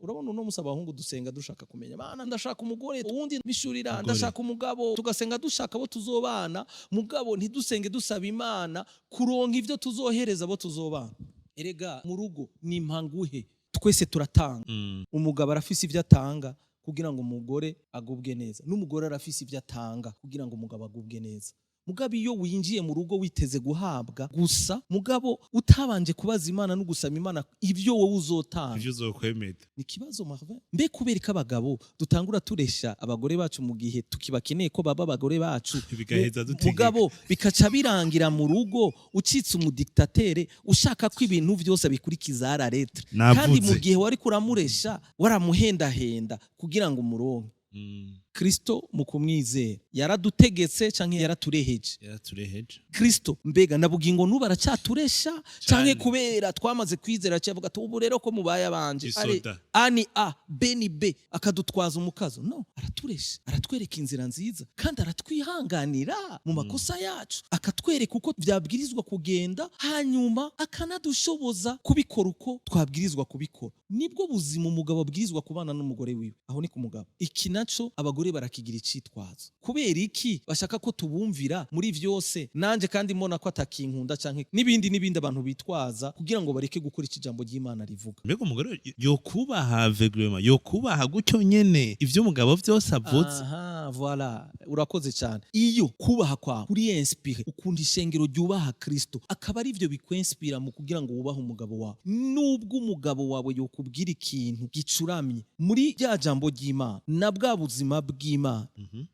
urabona uno musi abahungu dusenga dushaka kumenya bana ndashaka umugore uwundi bishurira ndashaka umugabo tugasenga dushaka abo tuzobana mugabo ntidusenge dusaba Imana kuronka ivyo tuzohereza abo tuzobana. Erega mu rugo ni impanguhe twese turatanga. Umugabo arafise ivyo atanga kugira ngo umugore agubwe neza, n'umugore arafise ivyo atanga kugira ngo umugabo agubwe neza. Mugabo iyo winjiye mu rugo witeze guhabwa gusa, mugabo utabanje kubaza Imana no gusaba Imana ivyo wowe uzotanga, ivyo uzokwemeza, ni kibazo Marvin. Mbe kubera ko abagabo dutangura turesha abagore bacu mu gihe tukibakeneye ko baba abagore bacu, mugabo bikaca birangira mu rugo ucitse umudiktatere ushaka ko ibintu vyose bikurikiza ara letre, kandi mu gihe wari kuramuresha waramuhendahenda kugira ngo umuronke. Kristo mu kumwizera yaradutegetse canke yaratureheje? Kristo mbega nabugingo nuba aracaturesha canke kubera twamaze kwizera cyavuga ati ubu rero ko mubaye abanje ani a beni b akadutwaza umukazo? No, araturesha, aratwereka inzira nziza kandi aratwihanganira mu makosa yacu, akatwereka uko vyabwirizwa kugenda, hanyuma akanadushoboza kubikora uko twabwirizwa kubikora. Nibwo buzima umugabo abwirizwa kubana n'umugore wiwe. Aho ni ku mugabo. Iki naco abagore barakigira icitwazo. Kubera iki bashaka ko tubumvira muri vyose, nanje kandi mbona ko atakinkunda canke n'ibindi abantu bitwaza kugira ngo bareke gukora ikijambo ry'Imana rivuga. Mbega umugore yokubaha avegrema, yokubaha gutyo nyene ivyo umugabo vyose avuze. Aha, voilà, urakoze cyane. Iyo kubaha kwa kuri inspire ukunda ishengero ryubaha Kristo, akaba ari ivyo bikwenspira mu kugira ngo wubahe umugabo wawe. Nubwo umugabo wawe yokubwira ikintu gicuramye muri rya jambo ry'Imana na bwa buzima bw'Imana,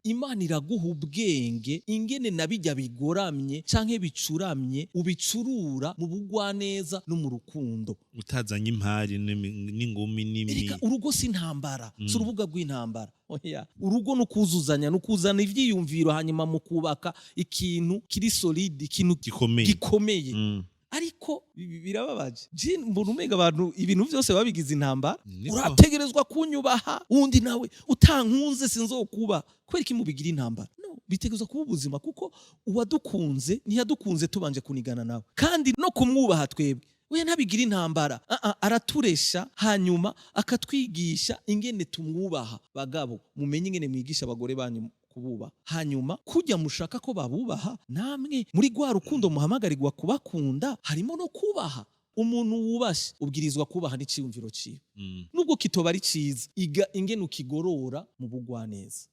Imana iraguha ubwenge ingene nabijya bigoramye canke bicuramye ubicurura mu bugwaneza no mu rukundo, utazanye impari n'ingumi n'imi. Erika urugo si intambara, si urubuga rw'intambara. Oya, urugo no kuzuzanya no kuzana ivyiyumviro hanyuma mu kubaka ikintu kiri solide, ikintu gikomeye. Ariko birababaje, mbona umega abantu ibintu vyose babigize intambara. Urategerezwa kunyubaha, undi nawe utankunze sinzokuba. Kweri ki mubigira intambara? No, bitegerezwa kuba ubuzima, kuko uwadukunze ntiyadukunze tubanje kunigana nawe, kandi no kumwubaha twebwe we ntabigira intambara. Araturesha hanyuma akatwigisha ingene tumwubaha. Bagabo mumenye ingene mwigisha abagore banyu kububaha, hanyuma kujya mushaka ko babubaha namwe muri gwa rukundo muhamagarirwa kubakunda harimo no kubaha. Umuntu wubashe ubwirizwa kubaha n'iciyumviro ciwe, nubwo kitoba ari ciza, iga ingene ukigorora mu bugwaneza.